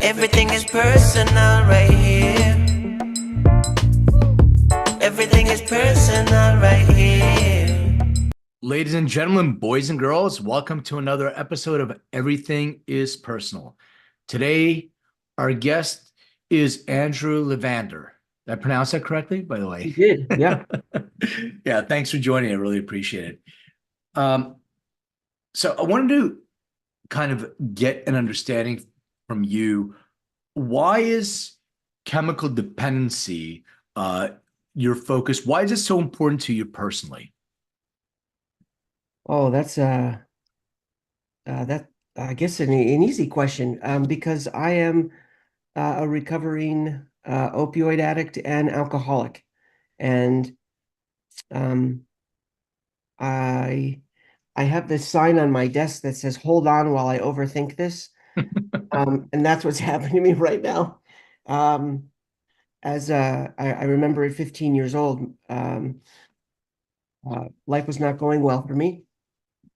Everything is personal right here. Everything is personal right here. Ladies and gentlemen, boys and girls, welcome to another episode of Everything is Personal. Today, our guest is Andrew Levander. Did I pronounce that correctly, by the way? You did, yeah. Yeah, thanks for joining. I really appreciate it. Um, so I wanted to kind of get an understanding from you. Why is chemical dependency your focus? Why is it so important to you personally? Oh, that's that I guess an easy question. Because I am a recovering opioid addict and alcoholic, and um, I I have this sign on my desk that says "Hold on while I overthink this," and that's what's happening to me right now. Um, as I remember at 15 years old, life was not going well for me.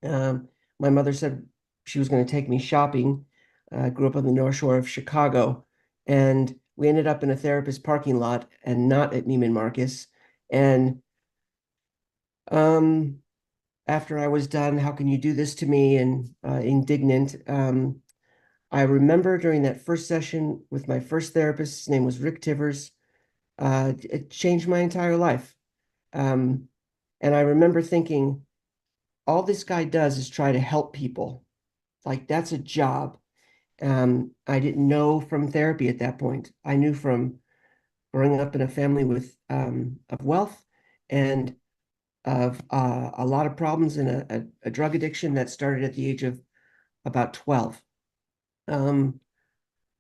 My mother said she was going to take me shopping. I grew up on the North Shore of Chicago, and we ended up in a therapist parking lot and not at Neiman Marcus. And um, after I was done, how can you do this to me? And indignant. I remember during that first session with my first therapist, his name was Rick Tivers. It changed my entire life. Um, and I remember thinking, all this guy does is try to help people. Like that's a job. I didn't know from therapy at that point. I knew from growing up in a family with of wealth and of a lot of problems and a drug addiction that started at the age of about 12. Um,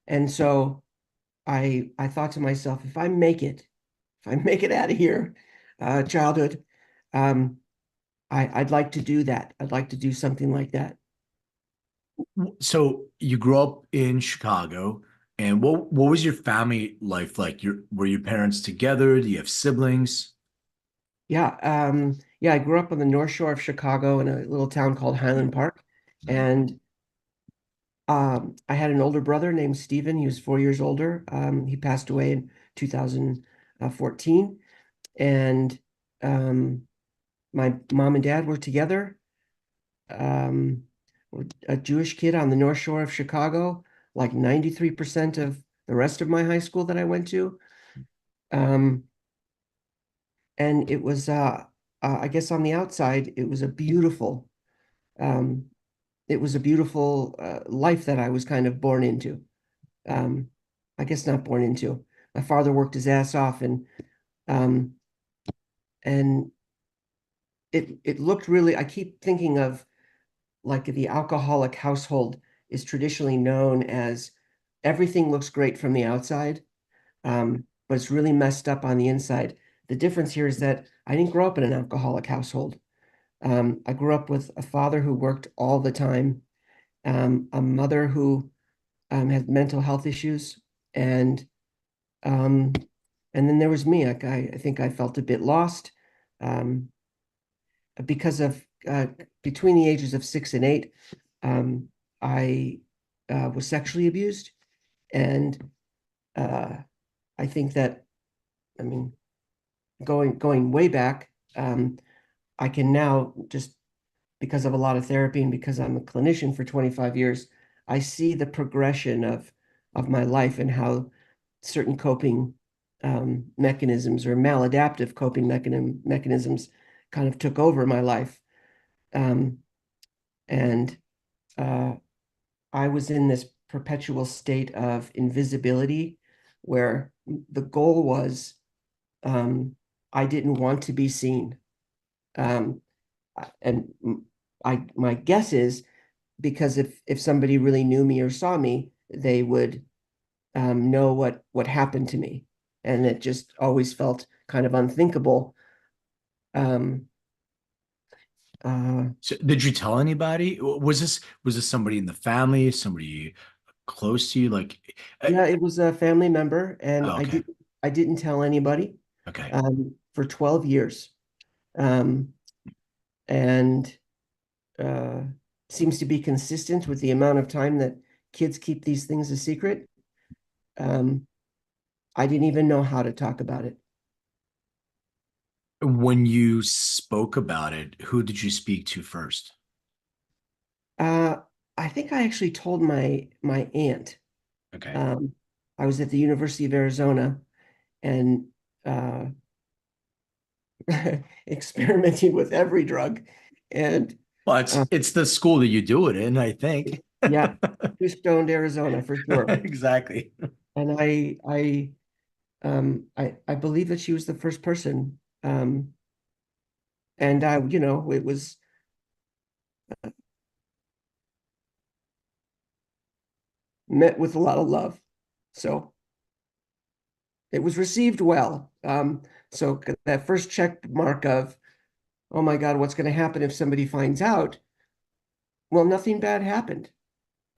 and so I thought to myself, if I make it out of here, childhood, um, I'd like to do that. I'd like to do something like that. So you grew up in Chicago, and what was your family life like? Were your parents together? Do you have siblings? Yeah, I grew up on the North Shore of Chicago in a little town called Highland Park, and I had an older brother named Stephen. He was 4 years older. He passed away in 2014, and um, my mom and dad were together. Um, we're a Jewish kid on the North Shore of Chicago, like 93% of the rest of my high school that I went to. Um, and it was I guess on the outside um it was a beautiful life that I was kind of born into. um I guess not born into. My father worked his ass off, um and it looked really, I keep thinking of like the alcoholic household is traditionally known as everything looks great from the outside, but it's really messed up on the inside. The difference here is that I didn't grow up in an alcoholic household. I grew up with a father who worked all the time, a mother who had mental health issues, and um, and then there was me. I think I felt a bit lost um, because of between the ages of 6 and 8, um, I was sexually abused, and uh, I think that, I mean, going way back, I can now just because of a lot of therapy and because I'm a clinician for 25 years, I see the progression of my life and how certain coping mechanisms or maladaptive coping mechanisms kind of took over my life. Um, and uh, I was in this perpetual state of invisibility where the goal was um, I didn't want to be seen. Um, and my guess is because if somebody really knew me or saw me, they would know what happened to me, and it just always felt kind of unthinkable. Um, uh, So did you tell anybody? Was this somebody in the family, somebody close to you? yeah, it was a family member, and Oh, okay, I didn't tell anybody okay. for 12 years, um, and uh, seems to be consistent with the amount of time that kids keep these things a secret. um, I didn't even know how to talk about it. When you spoke about it, who did you speak to first? Uh, I think I actually told my aunt. Okay. Um, I was at the University of Arizona and uh, experimenting with every drug. And Well, it's the school that you do it in, I think. yeah, too stoned Arizona for sure. Exactly. And I believe that she was the first person. And it was met with a lot of love. So it was received well. So that first check mark of, oh my God, what's going to happen if somebody finds out? Well, nothing bad happened.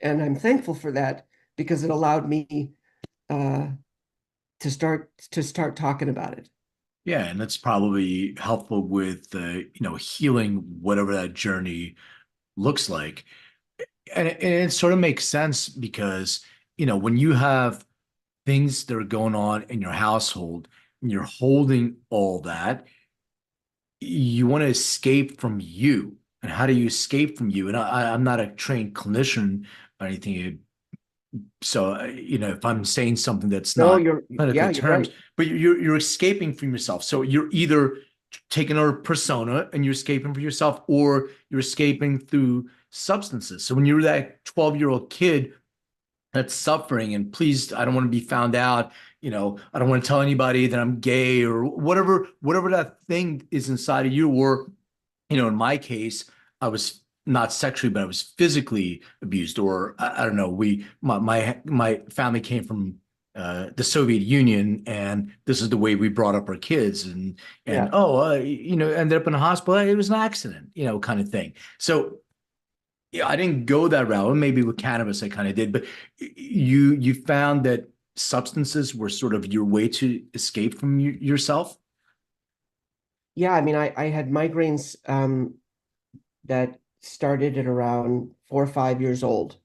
And I'm thankful for that because it allowed me uh, to start talking about it. Yeah, and that's probably helpful with healing whatever that journey looks like. And it sort of makes sense because, when you have things that are going on in your household and you're holding all that, you want to escape from you. And how do you escape from you? And I'm not a trained clinician or anything. So, if I'm saying something that's No, not clinical you're terms, right. but you're escaping from yourself. So you're either taking a persona and you're escaping from yourself, or you're escaping through substances. So when you're that 12-year-old kid that's suffering, and please, I don't want to be found out, I don't want to tell anybody that I'm gay or whatever that thing is inside of you, or in my case, I was not sexually, but I was physically abused, or I don't know. My family came from the Soviet Union, and this is the way we brought up our kids, and Yeah. ended up in a hospital. It was an accident, kind of thing. So yeah, I didn't go that route. Maybe with cannabis, I kind of did, but you found that substances were sort of your way to escape from yourself. Yeah, I mean, I had migraines that started at around 4 or 5 years old.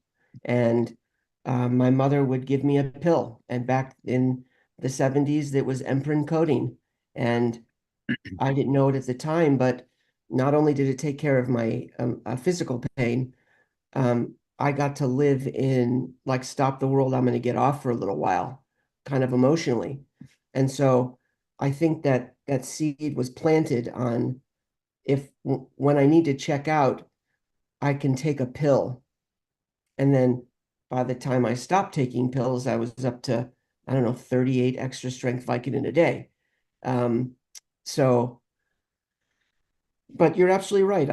And my mother would give me a pill. And back in the 70s, it was Emprin codeine. And I didn't know it at the time, but not only did it take care of my physical pain, I got to live in like stop the world, I'm going to get off for a little while, kind of emotionally. And so I think that that seed was planted on if when I need to check out, I can take a pill. And then by the time I stopped taking pills, I was up to, I don't know, 38 extra strength Vicodin a day. Um, so, but you're absolutely right.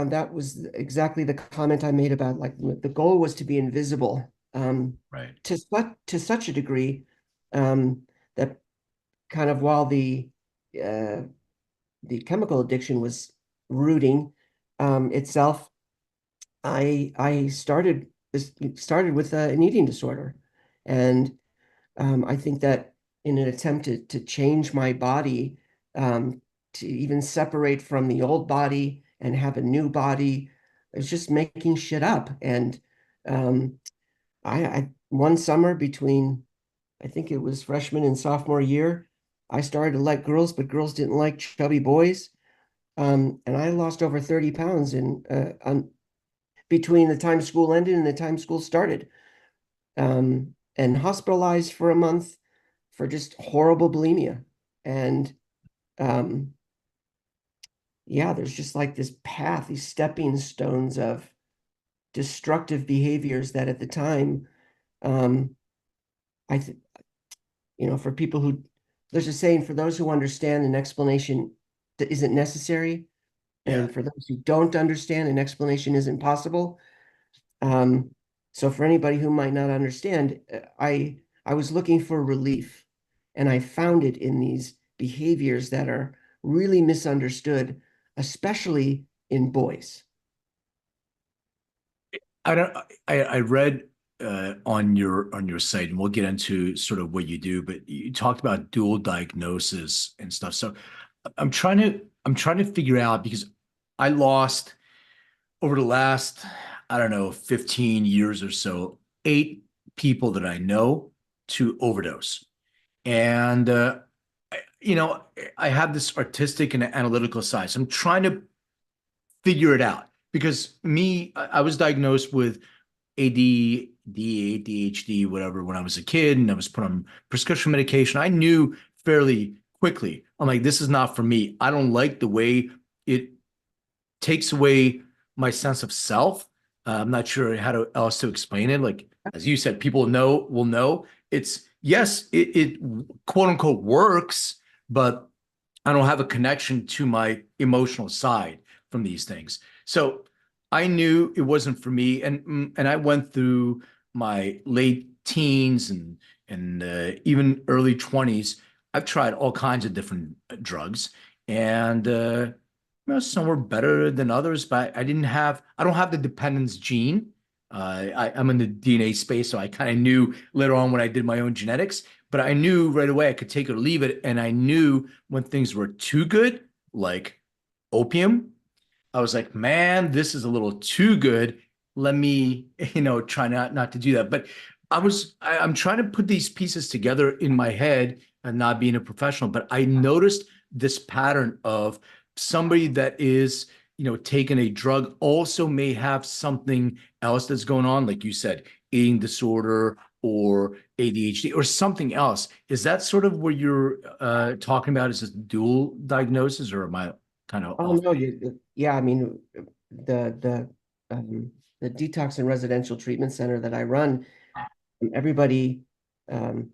That was exactly the comment I made about like the goal was to be invisible, Right. to such a degree, that kind of while uh, the chemical addiction was rooting, itself, I started with an eating disorder, and I think that in an attempt to change my body, to even separate from the old body and have a new body, I was just making shit up. And um, I one summer between I think it was freshman and sophomore year, I started to like girls, but girls didn't like chubby boys. And I lost over 30 pounds between the time school ended and the time school started, and hospitalized for a month for just horrible bulimia. And um, yeah, there's just like this path, these stepping stones of destructive behaviors that at the time, um, I, th for people who, there's a saying, for those who understand, an explanation that isn't necessary. Yeah. And for those who don't understand, an explanation isn't possible. Um, so for anybody who might not understand, I was looking for relief, and I found it in these behaviors that are really misunderstood, especially in boys. I don't. I read on your site, and we'll get into sort of what you do, but you talked about dual diagnosis and stuff. So I'm trying to figure out, because I lost over the last, I don't know, 15 years or so, 8 people that I know, to overdose. And, you know, I have this artistic and analytical side. So I'm trying to figure it out because I was diagnosed with ADD, ADHD, whatever, when I was a kid, and I was put on prescription medication. I knew fairly quickly. I'm like, this is not for me. I don't like the way it takes away my sense of self. I'm not sure else to explain it. Like, as you said, people will know. It's yes, it quote unquote works, but I don't have a connection to my emotional side from these things. So I knew it wasn't for me, and I went through my late teens and even early 20s. I've tried all kinds of different drugs, and you know, some were better than others, but I don't have the dependence gene. I'm in the DNA space, so I kind of knew later on when I did my own genetics, but I knew right away I could take it or leave it. And I knew when things were too good, like opium, I was like, man, this is a little too good. Let me, you know, try not to do that. But I'm trying to put these pieces together in my head and not being a professional, but I noticed this pattern of somebody that is, you know, taking a drug also may have something else that's going on, like you said, eating disorder or ADHD or something else. Is that sort of what you're talking about? Is this dual diagnosis, or am I kind of Oh off no, base? yeah, I mean, the the the detox and residential treatment center that I run, everybody, um,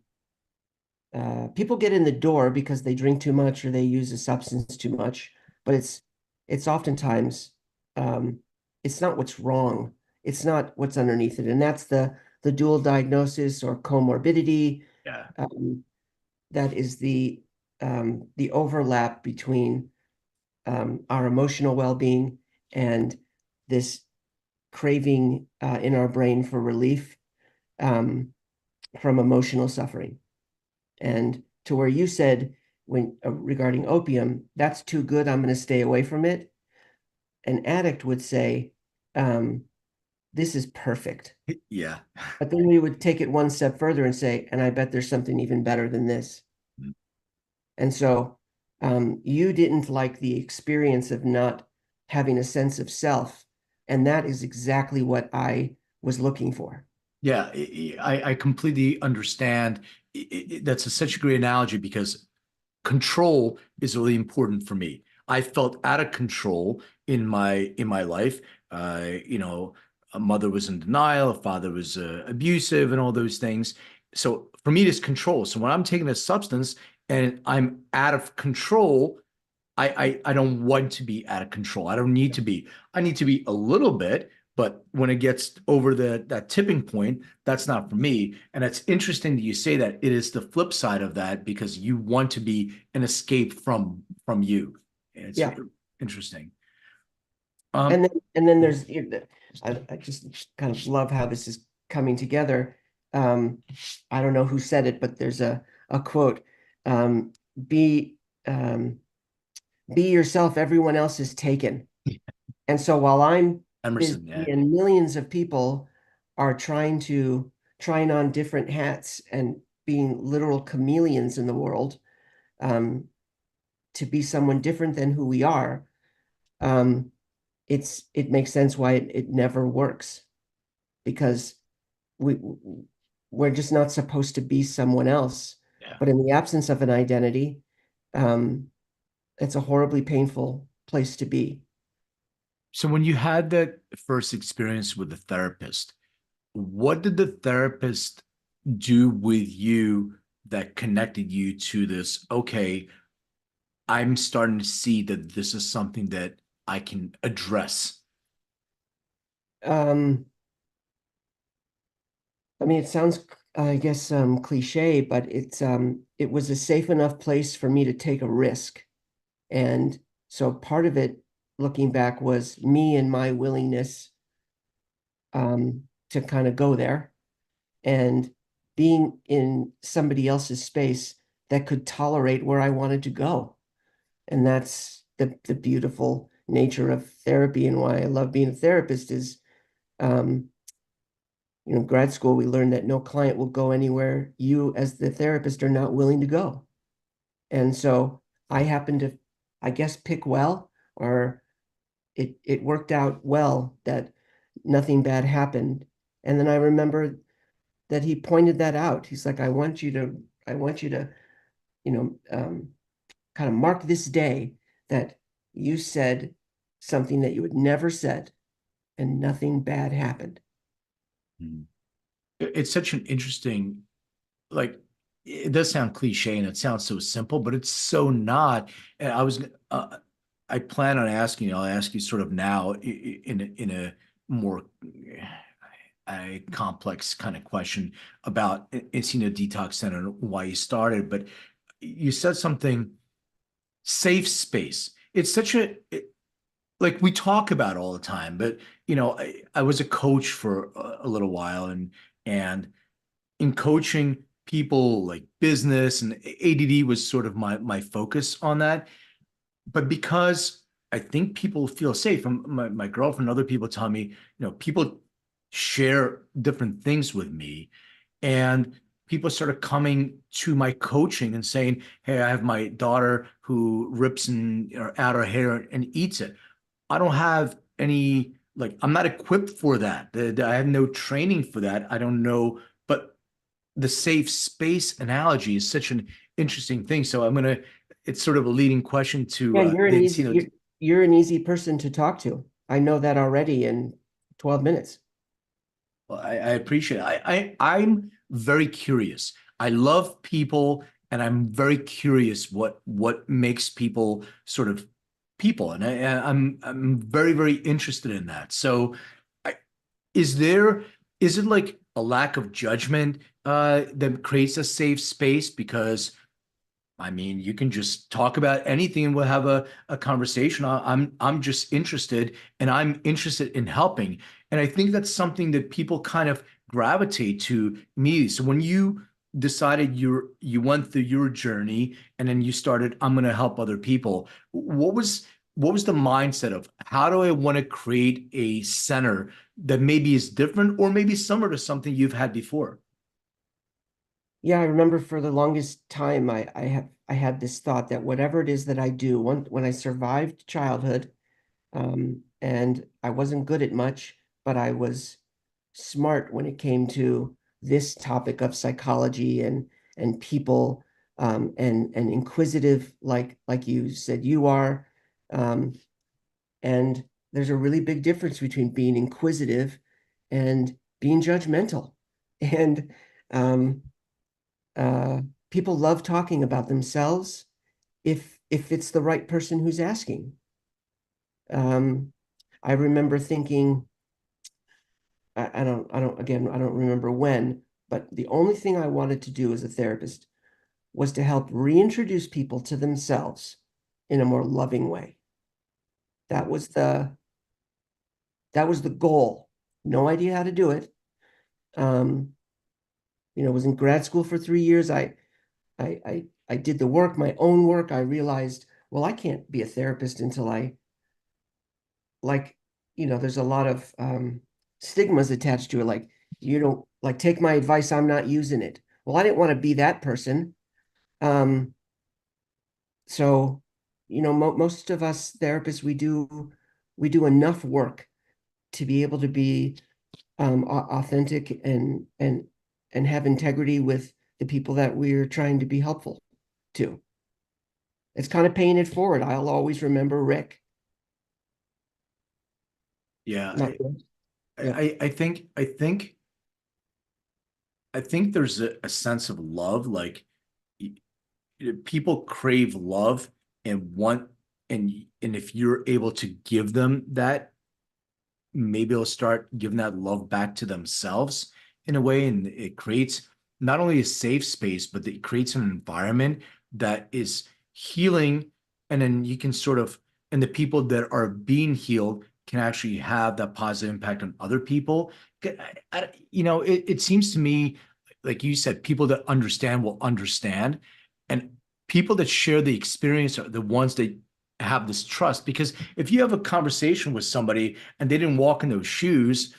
people get in the door because they drink too much or they use a substance too much, but it's oftentimes, um, it's not what's wrong. It's not what's underneath it, and that's the dual diagnosis or comorbidity. Yeah. Um, that is the overlap between our emotional well-being and this craving in our brain for relief um, from emotional suffering. And to where you said when regarding opium, that's too good, I'm going to stay away from it. An addict would say, this is perfect. Yeah. But then we would take it one step further and say, and I bet there's something even better than this. And so you didn't like the experience of not having a sense of self. And that is exactly what I was looking for. Yeah, I completely understand. That's such a great analogy because control is really important for me. I felt out of control in my life. You know, a mother was in denial, a father was abusive, and all those things. So for me, it's control. So when I'm taking a substance and I'm out of control, I don't want to be out of control. I don't need to be. I need to be a little bit, but when it gets over that tipping point, that's not for me. And it's interesting that you say that. It is the flip side of that because you want to be an escape from you. And it's Yeah. interesting. And then there's, I just kind of love how this is coming together. I don't know who said it, but there's a quote, um, be, um, be yourself, everyone else is taken. And so while I'm busy Emerson, yeah. and millions of people are trying on different hats and being literal chameleons in the world, um, to be someone different than who we are, um, it makes sense why it never works because we we're just not supposed to be someone else. Yeah. But in the absence of an identity, um, it's a horribly painful place to be. So when you had that first experience with the therapist, what did the therapist do with you that connected you to this? Okay, I'm starting to see that this is something that I can address. Um, I mean, it sounds, I guess, cliche, but it was a safe enough place for me to take a risk. And so part of it, looking back, was me and my willingness to kind of go there and being in somebody else's space that could tolerate where I wanted to go. And that's the beautiful nature of therapy and why I love being a therapist is um, grad school, we learned that no client will go anywhere you as the therapist are not willing to go. And so I happened to, I guess, pick well, or it worked out well that nothing bad happened. And then I remember that he pointed that out. He's like, I want you to, you know, kind of mark this day that you said something that you had never said and nothing bad happened. Mhm. It's such an interesting, like, it does sound cliche and it sounds so simple, but it's so not. And I plan on asking you, I'll ask you sort of now in a more a complex kind of question about Encino Detox Center and why you started, but you said something, safe space. It's such like we talk about all the time, but I was a coach for a little while, and in coaching people like business and ADD was sort of my focus on that. But because I think people feel safe, and my girlfriend and other people tell me, people share different things with me, and people started coming to my coaching and saying, "Hey, I have my daughter who rips out her hair and eats it. I don't have any, like, I'm not equipped for that. I have no training for that. I don't know." But the safe space analogy is such an interesting thing. So it's sort of a leading question Yeah, to the Encino. you're an easy person to talk to. I know that already in 12 minutes. Well, I appreciate it. I'm very curious. I love people, and I'm very curious what makes people sort of people, and I'm very very interested in that. So, I, is there is it like a lack of judgment that creates a safe space? Because I mean, you can just talk about anything and we'll have a conversation. I'm just interested, and I'm interested in helping. And I think that's something that people kind of gravitate to me. So when you decided you went through your journey and then you started, I'm going to help other people. What was the mindset of how do I want to create a center that maybe is different or maybe similar to something you've had before? Yeah, I remember for the longest time I had this thought that whatever it is that I do, when I survived childhood, and I wasn't good at much, but I was smart when it came to this topic of psychology and people, and inquisitive like you said you are. Um, and there's a really big difference between being inquisitive and being judgmental. And um, uh, people love talking about themselves if it's the right person who's asking. Um, I remember thinking, I don't remember when, but the only thing I wanted to do as a therapist was to help reintroduce people to themselves in a more loving way. That was the that was the goal. No idea how to do it. Um, was in grad school for 3 years. I did the work, my own work. I realized, well, I can't be a therapist until I like, there's a lot of stigmas attached to it. Like, you don't like take my advice, I'm not using it. Well, I didn't want to be that person. Um, so, most of us therapists, we do enough work to be able to be authentic and have integrity with the people that we're trying to be helpful to. It's kind of paying it forward. I'll always remember Rick. Yeah, Not yeah. I think there's a sense of love, like people crave love and want, and if you're able to give them that, maybe they'll start giving that love back to themselves in a way, and it creates not only a safe space, but it creates an environment that is healing, and then you can sort of, and the people that are being healed can actually have that positive impact on other people. It seems to me, like you said, people that understand will understand, and people that share the experience are the ones that have this trust. Because if you have a conversation with somebody and they didn't walk in those shoes,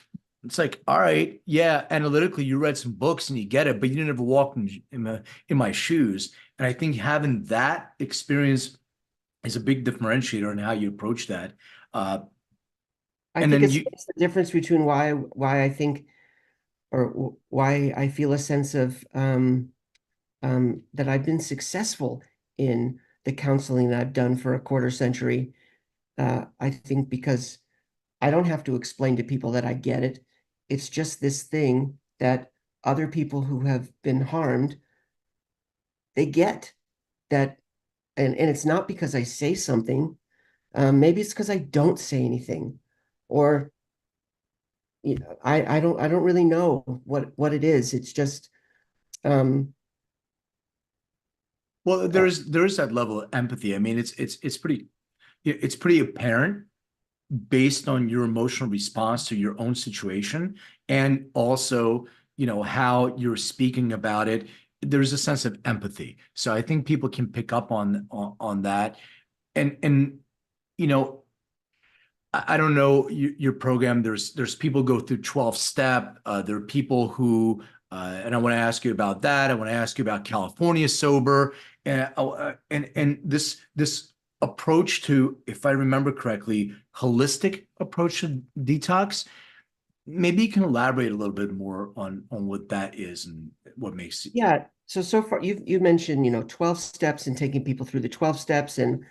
It's like, all right, yeah, analytically, you read some books and you get it, but you didn't ever walk in my shoes. And I think having that experience is a big differentiator in how you approach that. Uh, I and think then you, it's the difference between why I think or why I feel a sense of that I've been successful in the counseling that I've done for a quarter century. I think because I don't have to explain to people that I get it. It's just this thing that other people who have been harmed, they get that. And it's not because I say something. Maybe it's because I don't say anything, or you know, I don't really know what it is. It's just um, well, uh, there is that level of empathy. I mean, it's pretty apparent based on your emotional response to your own situation, and also, how you're speaking about it. There's a sense of empathy. So I think people can pick up on that. And you know, I don't know your program. There's people go through 12 step. There are people who, and I want to ask you about that. I want to ask you about California sober, and this approach to, if I remember correctly, holistic approach to detox. Maybe you can elaborate a little bit more on what that is and what makes it. yeah. So far you've mentioned 12 steps and taking people through the 12 steps, and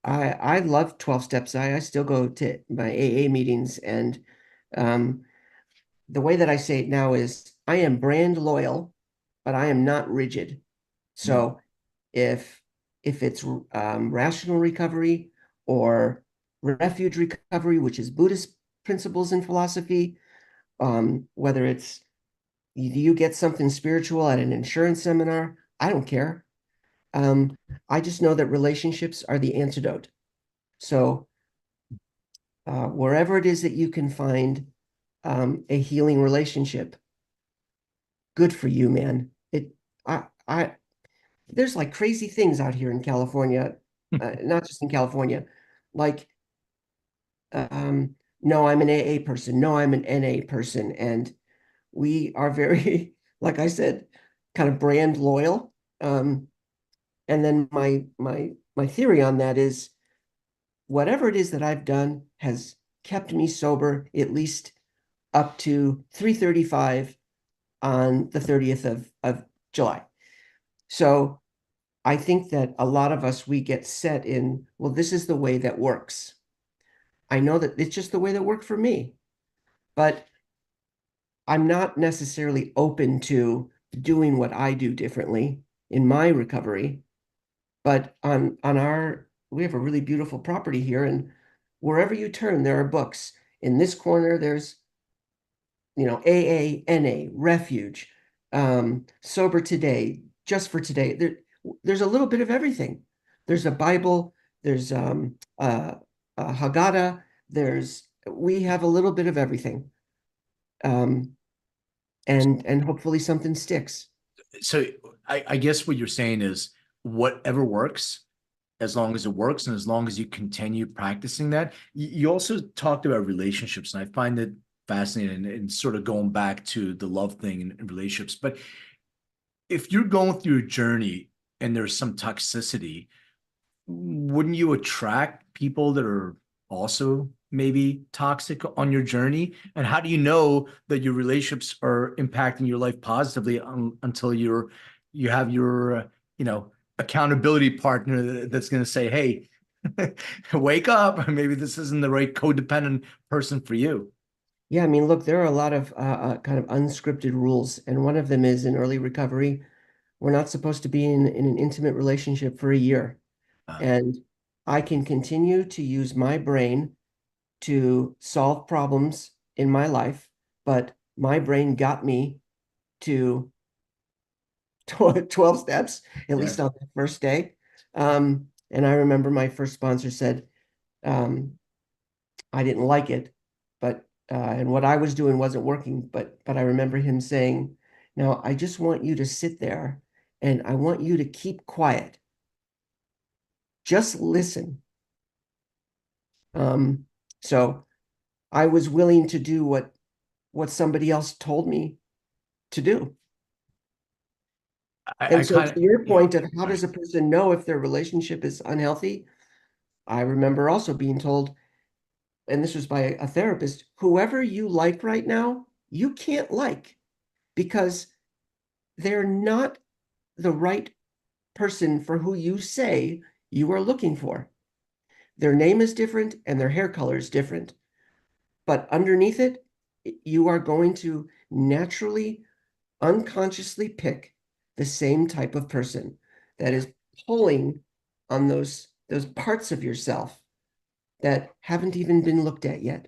I love 12 steps. I still go to my AA meetings, and um, the way that I say it now is I am brand loyal, but I am not rigid. Mm, So if it's rational recovery or refuge recovery, which is Buddhist principles and philosophy, whether it's you get something spiritual at an insurance seminar, I don't care. I just know that relationships are the antidote. So wherever it is that you can find a healing relationship, good for you, man. I there's like crazy things out here in California, not just in California. Like, no, I'm an AA person. No, I'm an NA person, and we are very, like I said, kind of brand loyal. And then my theory on that is whatever it is that I've done has kept me sober at least up to 3:35 on the 30th of July. So I think that a lot of us, we get set in, well, this is the way that works. I know that it's just the way that worked for me, but I'm not necessarily open to doing what I do differently in my recovery. But on our, we have a really beautiful property here, and wherever you turn, there are books. In this corner, there's AA, NA, Refuge, Sober Today, Just for Today. There's a little bit of everything. There's a Bible, there's a Haggadah, we have a little bit of everything. Um, and hopefully something sticks. So I guess what you're saying is whatever works, as long as it works and as long as you continue practicing that. You also talked about relationships, and I find it fascinating and sort of going back to the love thing in relationships. But if you're going through a journey and there's some toxicity, wouldn't you attract people that are also maybe toxic on your journey? And how do you know that your relationships are impacting your life positively until you have your accountability partner that's going to say, hey, wake up, maybe this isn't the right codependent person for you. Yeah, I mean, look, there are a lot of kind of unscripted rules, and one of them is in early recovery, we're not supposed to be in an intimate relationship for a year. uh, And I can continue to use my brain to solve problems in my life, but my brain got me to 12 steps, at yeah. least on the first day. And I remember my first sponsor said, um, I didn't like it, but and what I was doing wasn't working, but I remember him saying, "Now I just want you to sit there and I want you to keep quiet. Just listen." Um, so I was willing to do what what somebody else told me to do. I And so kind to of, your yeah, point of how sorry. does a person know if their relationship is unhealthy? I remember also being told, and this was by a therapist, whoever you like right now, you can't like because they're not the right person for who you say you are looking for. Their name is different and their hair color is different. But underneath it, you are going to naturally, unconsciously pick the same type of person that is pulling on those parts of yourself that haven't even been looked at yet.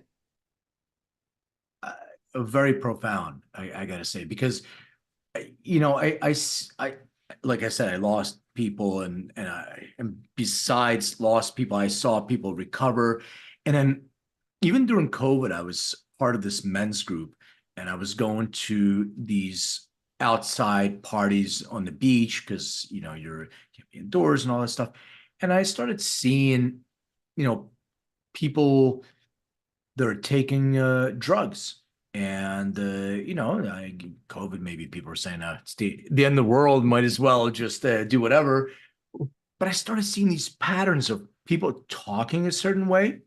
Uh, Very profound, I gotta say, because you know, like I said, I lost people, and besides lost people, I saw people recover, and then even during COVID, I was part of this men's group, and I was going to these outside parties on the beach because you know you're indoors and all that stuff, and I started seeing, you know, people that are taking drugs. And you know, COVID, maybe people are saying it's the end of the world, might as well just do whatever. But I started seeing these patterns of people talking a certain way,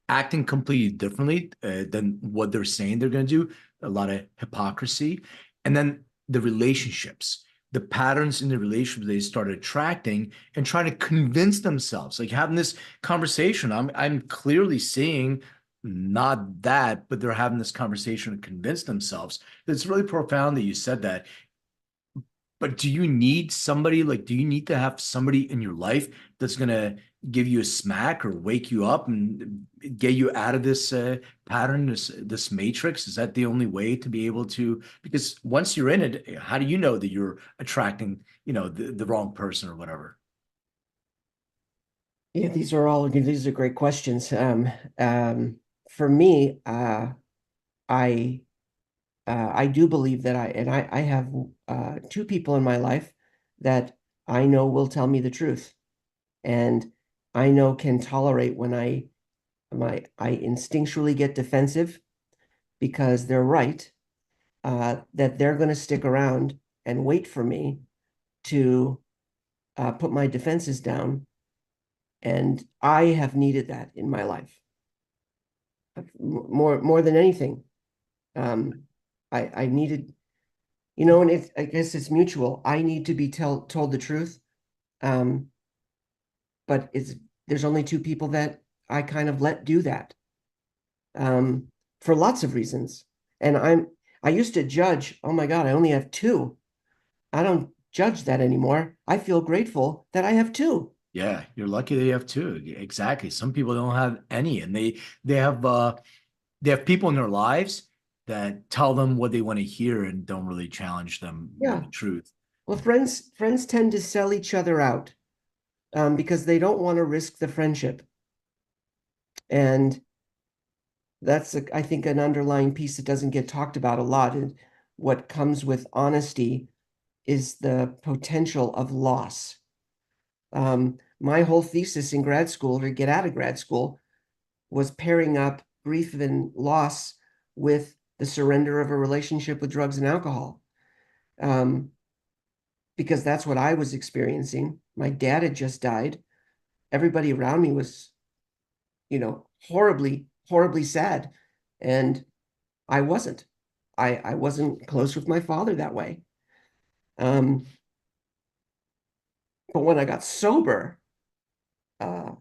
acting completely differently than what they're saying they're going to do. A lot of hypocrisy, and then the relationships, the patterns in the relationship they started attracting and trying to convince themselves, like having this conversation. I'm clearly seeing not that, but they're having this conversation to convince themselves. It's really profound that you said that. But do you need somebody, like, do you need to have somebody in your life that's going to give you a smack or wake you up and get you out of this pattern, this matrix? Is that the only way to be able to? Because once you're in it, how do you know that you're attracting, you know, the wrong person or whatever? Yeah, these are great questions. For me, I I do believe that I have two people in my life that I know will tell me the truth, and I know can tolerate when I instinctually get defensive because they're right, that they're going to stick around and wait for me to put my defenses down, and I have needed that in my life more than anything. Um, I needed, and I guess it's mutual. I need to be told the truth. Um, but there's only two people that I kind of let do that. Um, for lots of reasons. And I used to judge, oh my God, I only have two. I don't judge that anymore. I feel grateful that I have two. Yeah, you're lucky that you have two. Exactly. Some people don't have any, and they have people in their lives that tell them what they want to hear and don't really challenge them with Yeah. the truth. Well, friends tend to sell each other out because they don't want to risk the friendship. And that's, I think, an underlying piece that doesn't get talked about a lot. And what comes with honesty is the potential of loss. My whole thesis in grad school, to get out of grad school, was pairing up grief and loss with the surrender of a relationship with drugs and alcohol. Um, because that's what I was experiencing. My dad had just died. Everybody around me was, horribly, horribly sad. And I wasn't. I wasn't close with my father that way. Um, but when I got sober, uh,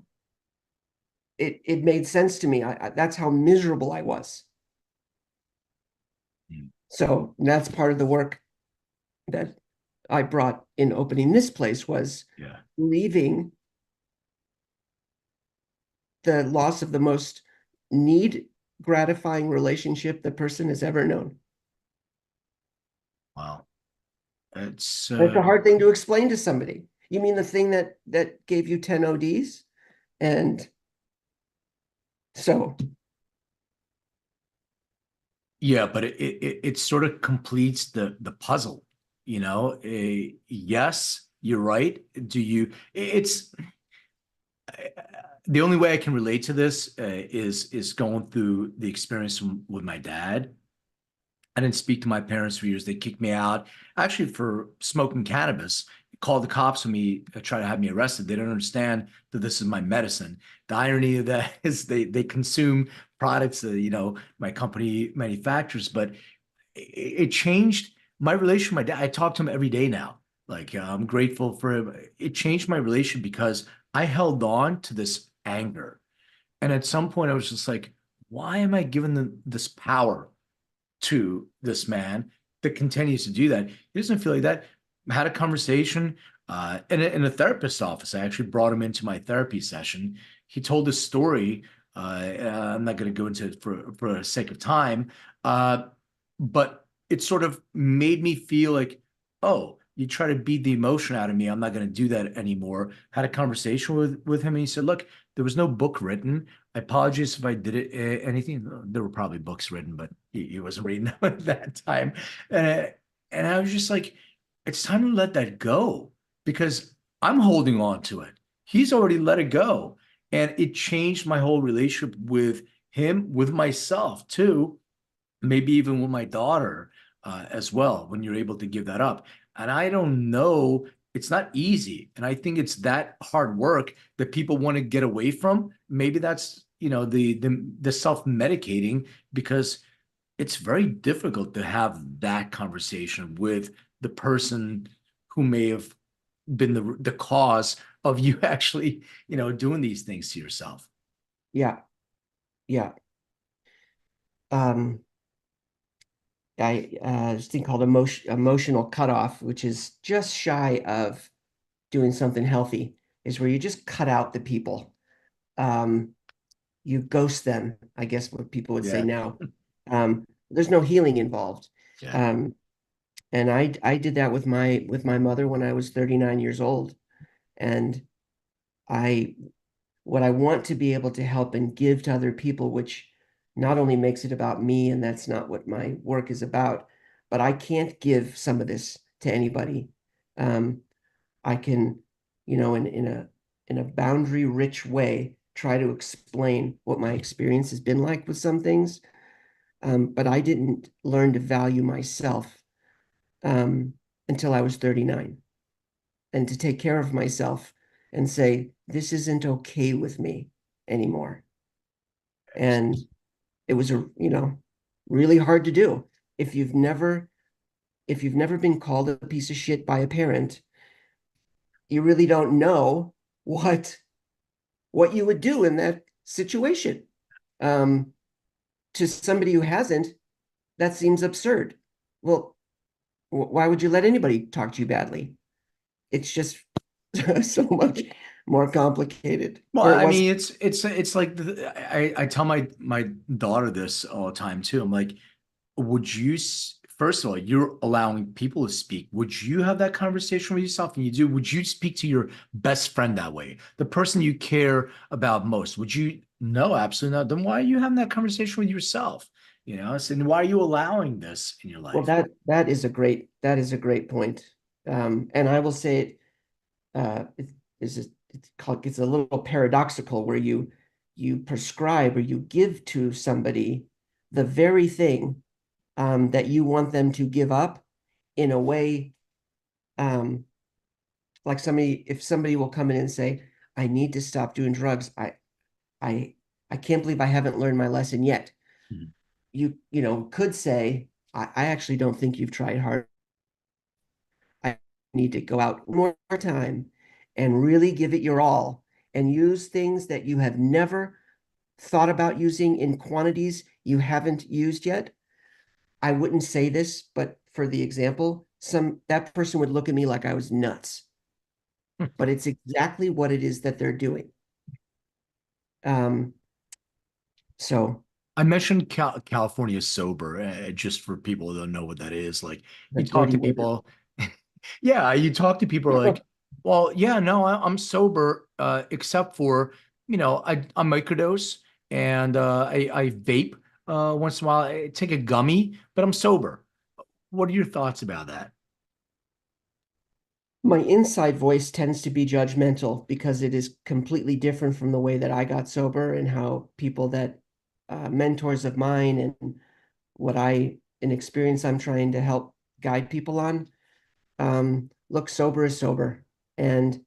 it made sense to me. That's how miserable I was. Mm. So that's part of the work that I brought in opening this place was Yeah. leaving the loss of the most need gratifying relationship the person has ever known. Wow. It's It's a hard thing to explain to somebody. You mean the thing that gave you 10 ODs? And so, yeah, but it sort of completes the puzzle, you know. Yes, you're right. Do you? It's the only way I can relate to this is going through the experience with my dad. I didn't speak to my parents for years. They kicked me out, actually, for smoking cannabis. Called the cops on me, try to have me arrested. They don't understand that this is my medicine. The irony of that is they consume products that, my company manufactures, but it changed my relation with my dad. I talk to him every day now. Like, I'm grateful for him. It changed my relation because I held on to this anger. And at some point I was just like, why am I giving this power to this man that continues to do that? He doesn't feel like that. I had a conversation in a therapist's office. I actually brought him into my therapy session. He told this story. I'm not going to go into it for the sake of time, but it sort of made me feel like, oh, you try to beat the emotion out of me. I'm not going to do that anymore. Had a conversation with him, and he said, look, there was no book written. I apologize if I did it anything. There were probably books written, but he wasn't reading them at that time. And I was just like, it's time to let that go because I'm holding on to it. He's already let it go. And it changed my whole relationship with him, with myself too, maybe even with my daughter as well, when you're able to give that up. And I don't know, it's not easy. And I think it's that hard work that people want to get away from. Maybe that's, the self-medicating, because it's very difficult to have that conversation with the person who may have been the cause of you actually, doing these things to yourself. Yeah. Yeah. Um, this thing called emotional cutoff, which is just shy of doing something healthy, is where you just cut out the people. You ghost them, I guess what people would say Yeah. now. There's no healing involved. Yeah. And I did that with my mother when I was 39 years old. And I what I want to be able to help and give to other people, which not only makes it about me, and that's not what my work is about, but I can't give some of this to anybody. I can, in a boundary rich way, try to explain what my experience has been like with some things. But I didn't learn to value myself until I was 39, and to take care of myself and say, this isn't okay with me anymore. And it was really hard to do. If you've never been called a piece of shit by a parent, you really don't know what you would do in that situation. To somebody who hasn't, that seems absurd. Well, why would you let anybody talk to you badly? It's just so much more complicated. Well, Or it I was. mean, it's like I tell my daughter this all the time too. I'm like, would you, first of all, you're allowing people to speak. Would you have that conversation with yourself? And you do, would you speak to your best friend that way? The person you care about most? Would you? No, absolutely not. Then why are you having that conversation with yourself? So why are you allowing this in your Well, life? that is a great point. And I will say it, it's a little paradoxical, where you prescribe or you give to somebody the very thing that you want them to give up, in a way, like if somebody will come in and say, I need to stop doing drugs. I I can't believe I haven't learned my lesson yet. Mhm. You could say, I actually don't think you've tried hard. I need to go out one more time and really give it your all, and use things that you have never thought about using in quantities you haven't used yet. I wouldn't say this, but for the example, that person would look at me like I was nuts. But it's exactly what it is that they're doing. Um, so I mentioned California sober, just for people who don't know what that is. Like, the you talk dirty to word. people, yeah, you talk to people like, well, yeah, no, I'm sober, except for, I microdose, and I vape once in a while. I take a gummy, but I'm sober. What are your thoughts about that? My inside voice tends to be judgmental because it is completely different from the way that I got sober and how people that mentors of mine and what an experience I'm trying to help guide people on. Look, sober is sober. And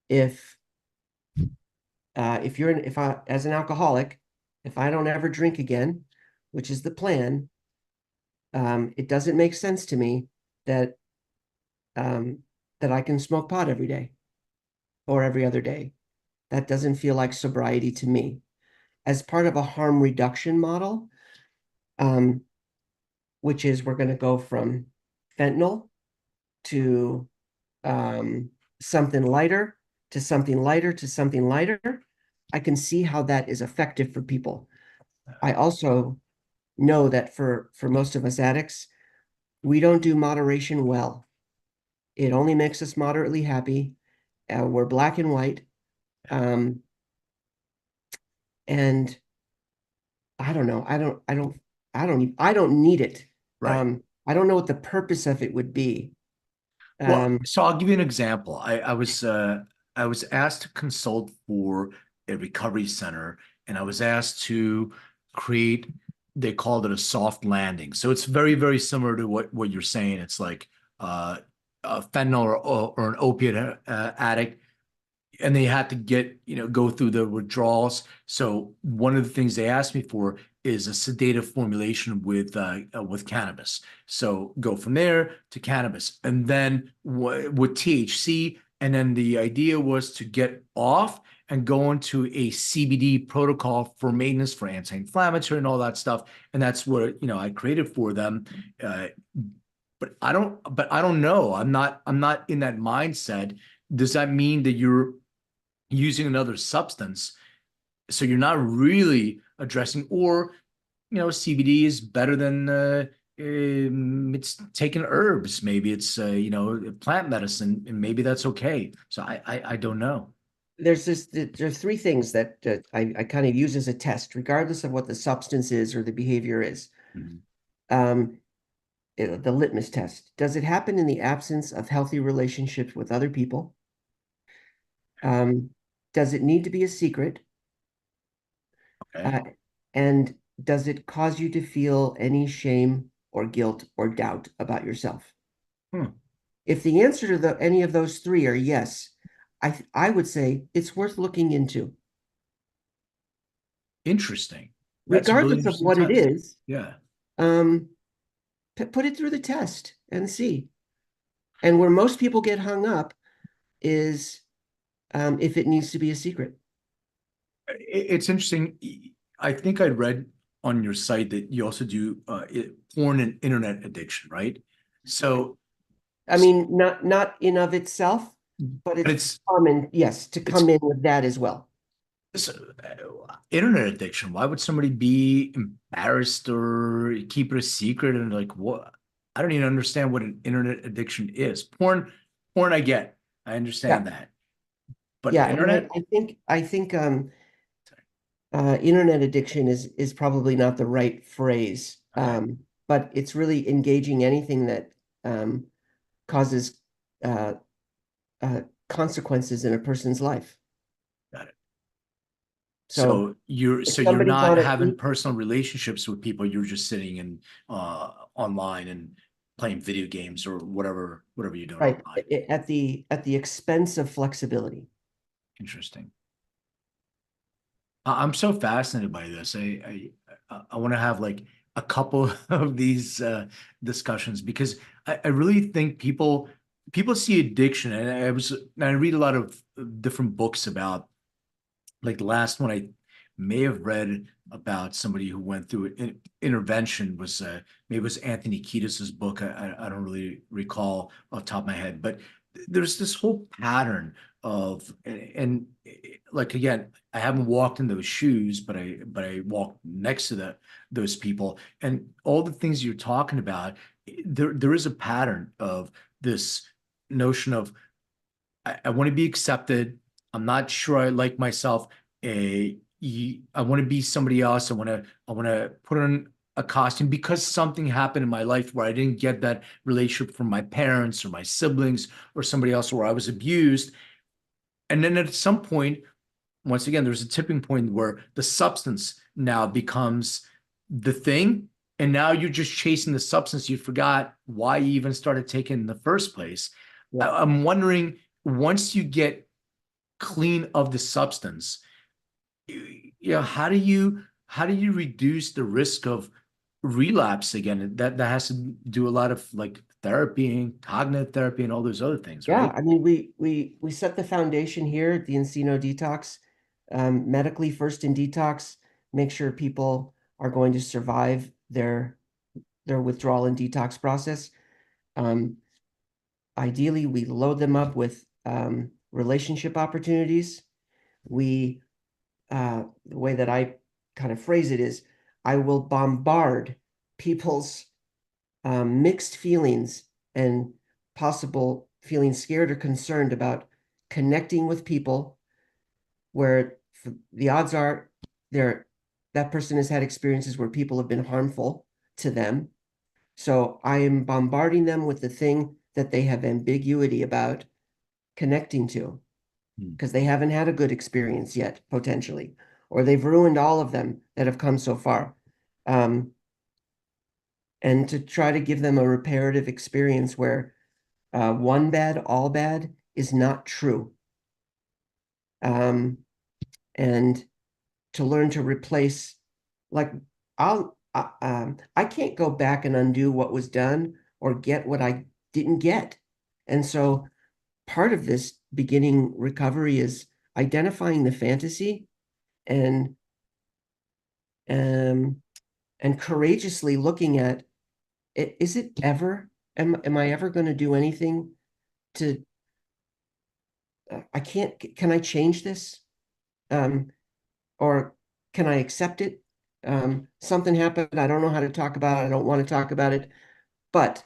if if I, as an alcoholic, if I don't ever drink again, which is the plan, it doesn't make sense to me that um, that I can smoke pot every day or every other day. That doesn't feel like sobriety to me. As part of a harm reduction model, um, which is we're going to go from fentanyl to um, something lighter to something lighter to something lighter. I can see how that is effective for people. I also know that for most of us addicts, we don't do moderation well. It only makes us moderately happy. We're black and white. Um, and I don't know. I don't need it. Right. I don't know what the purpose of it would be. Well, Um, so I'll give you an example. I was asked to consult for a recovery center, and I was asked to create, they called it a soft landing. So it's very, very similar to what you're saying. It's like a fentanyl or an opiate addict, and they had to get, go through the withdrawals. So one of the things they asked me for is a sedative formulation with cannabis. So go from there to cannabis, and then with THC, and then the idea was to get off and go into a CBD protocol for maintenance, for anti-inflammatory and all that stuff. And that's what I created for them. Uh, but I don't know. I'm not in that mindset. Does that mean that you're using another substance? So you're not really addressing, or CBD is better than it's taking herbs. Maybe it's plant medicine, and maybe that's okay. So I don't know. there's three things that I kind of use as a test, regardless of what the substance is or the behavior is. Mhm. Um, the litmus test. Does it happen in the absence of healthy relationships with other people? Um, does it need to be a secret? Okay. Uh, and does it cause you to feel any shame or guilt or doubt about yourself? Hmm. If the answer to any of those three are yes, I would say it's worth looking into, Interesting. That's a really regardless of interesting what it test. is. Yeah. Um, put it through the test and see. And where most people get hung up is if it needs to be a secret. It's interesting. I think I read on your site that you also do porn and internet addiction, right? So, I mean, not in of itself, but but it's it's common, yes, to it's come in with that as well. so, internet addiction. Why would somebody be embarrassed or keep it a secret? And like, what? I don't even understand what an internet addiction is. Porn, I get. I Yeah, understand that. But yeah, and internet, I think internet addiction is probably not the right phrase. okay, But it's really engaging anything that um causes uh consequences in a person's life. got it. So if So you're somebody's not on a having personal relationships with people. You're just sitting and online and playing video games or whatever you're doing right online. at the expense of flexibility. Interesting. I'm so fascinated by this. I want to have like a couple of these discussions, because I really think people see addiction, and I read a lot of different books about, like the last one I may have read about somebody who went through an intervention was maybe it was Anthony Kiedis's book. I don't really recall off the top of my head, but there's this whole pattern of, and like again, I haven't walked in those shoes, but I walk next to those people, and all the things you're talking about, there is a pattern of this notion of I want to be accepted. I'm not sure I like myself. I want to be somebody else. I want to put on a costume because something happened in my life where I didn't get that relationship from my parents or my siblings or somebody else, where I was abused. And then at some point, once again, there's a tipping point where the substance now becomes the thing. And now you're just chasing the substance. You forgot why you even started taking in the first place. Yeah. I'm wondering, once you get clean of the substance, how do you reduce the risk of relapse again? That has to do a lot of like therapy and cognitive therapy and all those other things, Yeah, right? I mean, we set the foundation here at the Encino Detox, medically first in detox, make sure people are going to survive their withdrawal and detox process. Um, Ideally, we load them up with relationship opportunities. The way that I kind of phrase it is, I will bombard people's mixed feelings and possible feeling scared or concerned about connecting with people where the odds are that person has had experiences where people have been harmful to them. So I am bombarding them with the thing that they have ambiguity about connecting to Hmm. because they haven't had a good experience yet, potentially, or they've ruined all of them that have come so far. Um, and to try to give them a reparative experience where one bad, all bad is not true. Um, and to learn to replace, like, I can't go back and undo what was done or get what I didn't get. And so part of this beginning recovery is identifying the fantasy and um and courageously looking at it. Is it ever, am I ever going to do anything to I can't, can I change this? Um, or can I accept it? Something happened. I don't know how to talk about it. I don't want to talk about it, but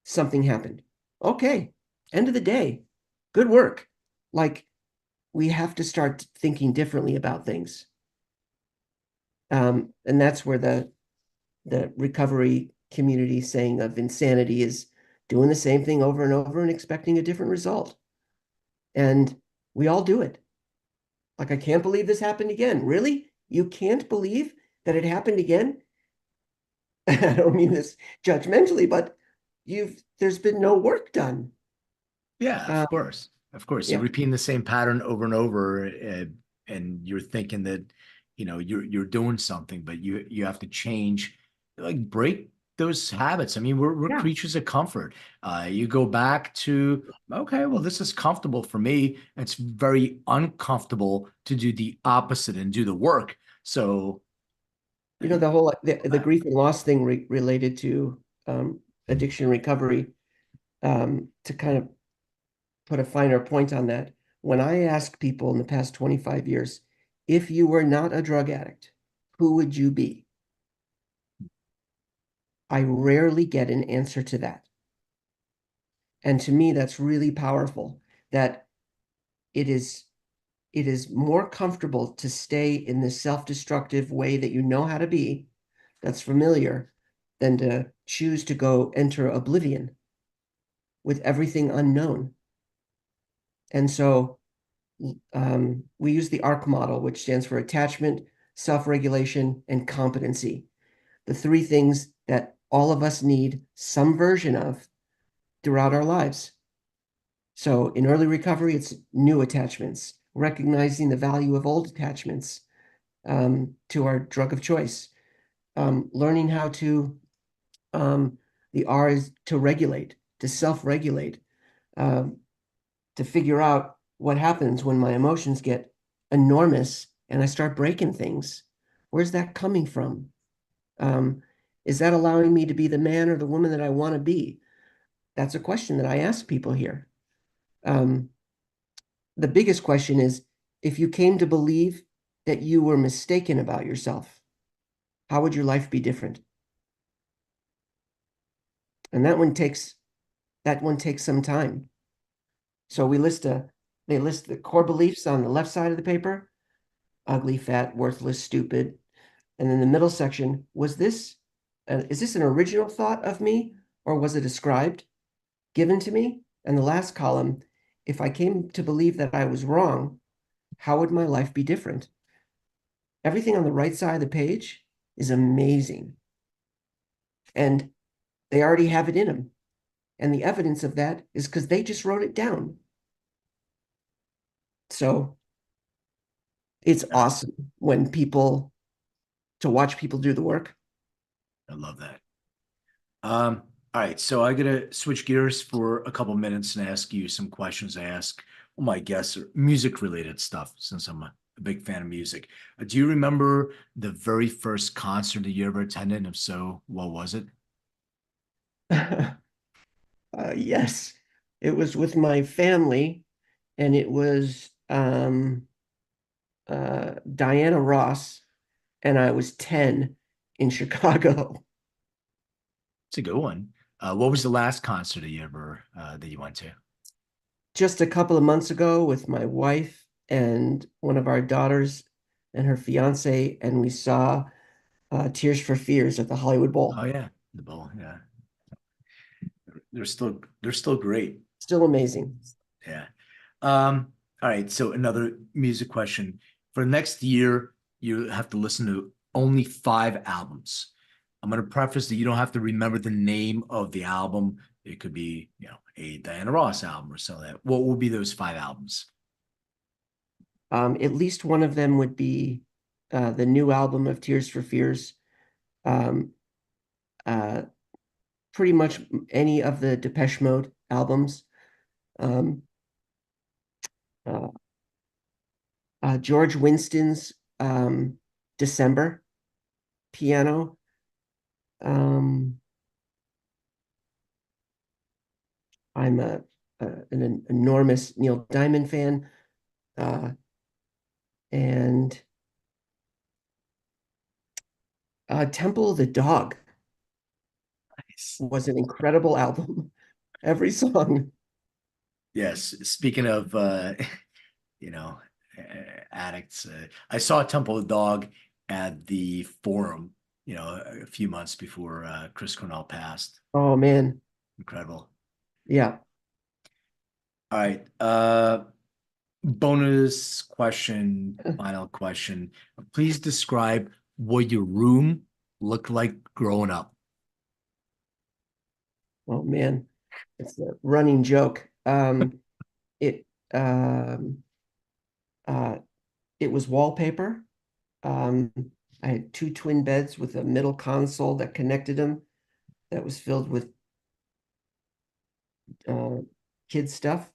something happened. Okay. End of the day. Good work. Like, we have to start thinking differently about things. And that's where the recovery community saying of insanity is doing the same thing over and over and expecting a different result. And we all do it. Like, I can't believe this happened again. Really? You can't believe that it happened again? I don't mean this judgmentally, but there's been no work done. Yeah, of Uh, course. Of course. You're yeah, repeating the same pattern over and over, and you're thinking that, you're doing something, but you have to change, like break those habits. I mean, we're yeah. creatures of comfort. You go back to, okay, well, this is comfortable for me. It's very uncomfortable to do the opposite and do the work. So, You know, the grief and loss thing related to addiction recovery, to kind of put a finer point on that. When I ask people in the past 25 years, if you were not a drug addict, who would you be? I rarely get an answer to that. And to me, that's really powerful, that it is it is more comfortable to stay in the self-destructive way that you know how to be, that's familiar, than to choose to go enter oblivion with everything unknown. And so we use the ARC model, which stands for attachment, self-regulation, and competency. The three things that all of us need some version of throughout our lives. So in early recovery, it's new attachments, recognizing the value of old attachments to our drug of choice, learning how to, the R is to regulate, to self-regulate, um, to figure out what happens when my emotions get enormous and I start breaking things. Where's that coming from? Um, is that allowing me to be the man or the woman that I want to be? That's a question that I ask people here. Um, the biggest question is, if you came to believe that you were mistaken about yourself, how would your life be different? And that one takes some time. So they list the core beliefs on the left side of the paper: ugly, fat, worthless, stupid. And then the middle section, was this is this an original thought of me, or was it ascribed, given to me? And the last column, if I came to believe that I was wrong, how would my life be different? Everything on the right side of the page is amazing. And they already have it in them. And the evidence of that is because they just wrote it down. So it's awesome when to watch people do the work. I love that. All right, so I gotta switch gears for a couple minutes and ask you some questions I ask all my guests, music related stuff, since I'm a big fan of music. Do you remember the very first concert that you ever attended? And if so, what was it? Yes, it was with my family, and it was Diana Ross, and I was 10 in Chicago. It's a good one. What was the last concert that you ever that you went to? Just a couple of months ago with my wife and one of our daughters and her fiance, and we saw Tears for Fears at the Hollywood Oh Bowl. yeah, the Bowl. Yeah, they're still great. Still amazing. Yeah. All right. So another music question. For the next year, you have to listen to only 5 albums. I'm going to preface that you don't have to remember the name of the album. It could be, a Diana Ross album or something like that. What will be those 5 albums? At least one of them would be the new album of Tears for Fears. Um, uh, Pretty much any of the Depeche Mode albums. Um, uh, George Winston's December piano. I'm an enormous Neil Diamond fan, uh, and Temple of the Dog Nice. was an incredible album. Every song. Yes. Speaking of, you know, addicts, I saw Temple of the Dog at the Forum, a few months before Chris Cornell passed. Oh man, Incredible. yeah. All right. Bonus question, final question. Please describe what your room looked like growing up. Oh man, it's a running joke. It um, uh, it was wallpaper. Um, I had two twin beds with a middle console that connected them. That was filled with uh, kid stuff,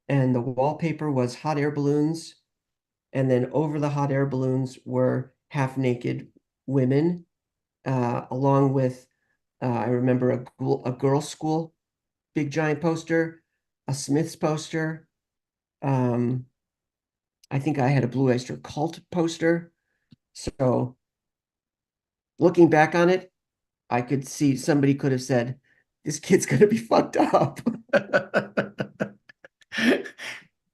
and the wallpaper was hot air balloons, and then over the hot air balloons were half naked women, along with I remember a girls' school big giant poster, a Smiths poster. Um, I think I had a Blue Oyster Cult poster. So looking back on it, I could see somebody could have said, "This kid's gonna be fucked up."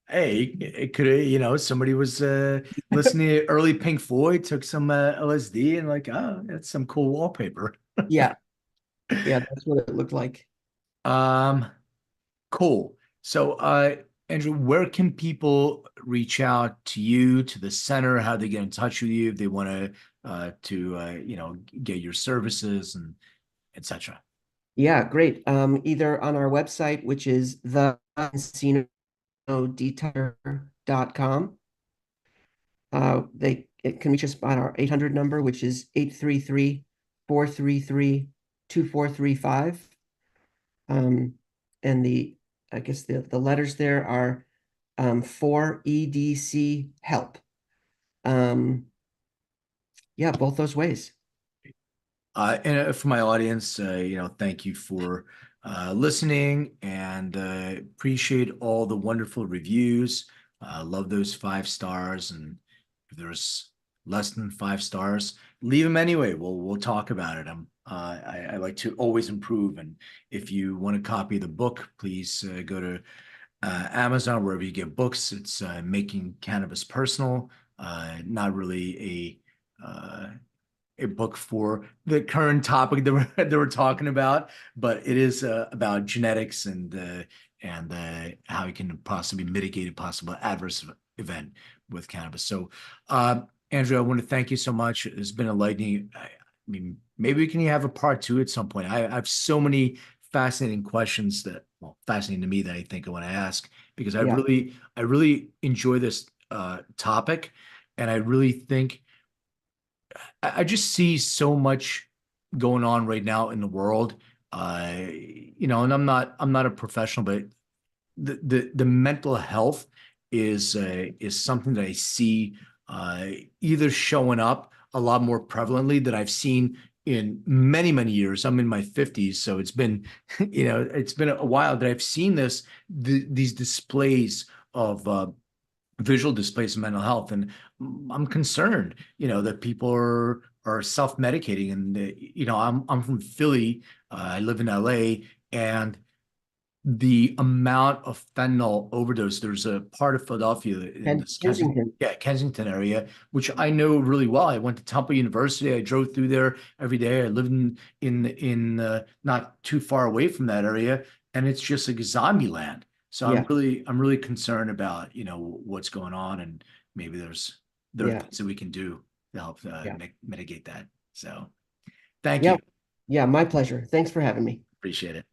Hey, it could have, somebody was listening to early Pink Floyd, took some LSD and like, oh, that's some cool wallpaper. Yeah, yeah, that's what it looked like. Um, Cool. So, Andrew, where can people reach out to you, to the center? How they get in touch with you if they want to get your services and etc. Yeah, great. Either on our website, which is the Encino Detox.com. It can reach us on our 800 number, which is 833-433-2435. And I guess the letters there are for EDC help. Yeah, both those ways. And for my audience, thank you for listening and appreciate all the wonderful reviews. Love those 5 stars, and if there's less than 5 stars, leave them anyway. We'll talk about it. I like to always improve, and if you want a copy of the book, please go to Amazon, wherever you get books. It's Making Cannabis Personal. Not really a a book for the current topic that we're talking about, but it is about genetics and how you can possibly mitigate a possible adverse event with cannabis. So, Andrew, I want to thank you so much. It's been enlightening. I mean, maybe we can have a part two at some point. I have so many fascinating questions that, well, fascinating to me that I think I want to ask because Yeah. I really enjoy this topic, and I really think I just see so much going on right now in the world. And I'm not a professional, but the mental health is something that I see either showing up a lot more prevalently than I've seen in many years. I'm in my 50s, so it's been it's been a while that I've seen these displays of visual displays of mental health, and I'm concerned, that people are self-medicating, and I'm from Philly, I live in LA, and the amount of fentanyl overdose. There's a part of Philadelphia in And this Kensington. Kensington area, which I know really well. I went to Temple University. I drove through there every day. I lived in not too far away from that area, and it's just like zombie land. So Yeah. I'm really concerned about what's going on, and maybe there are Yeah. things that we can do to help Yeah. mitigate that. So thank Yeah. you. Yeah. My pleasure. Thanks for having me. Appreciate it.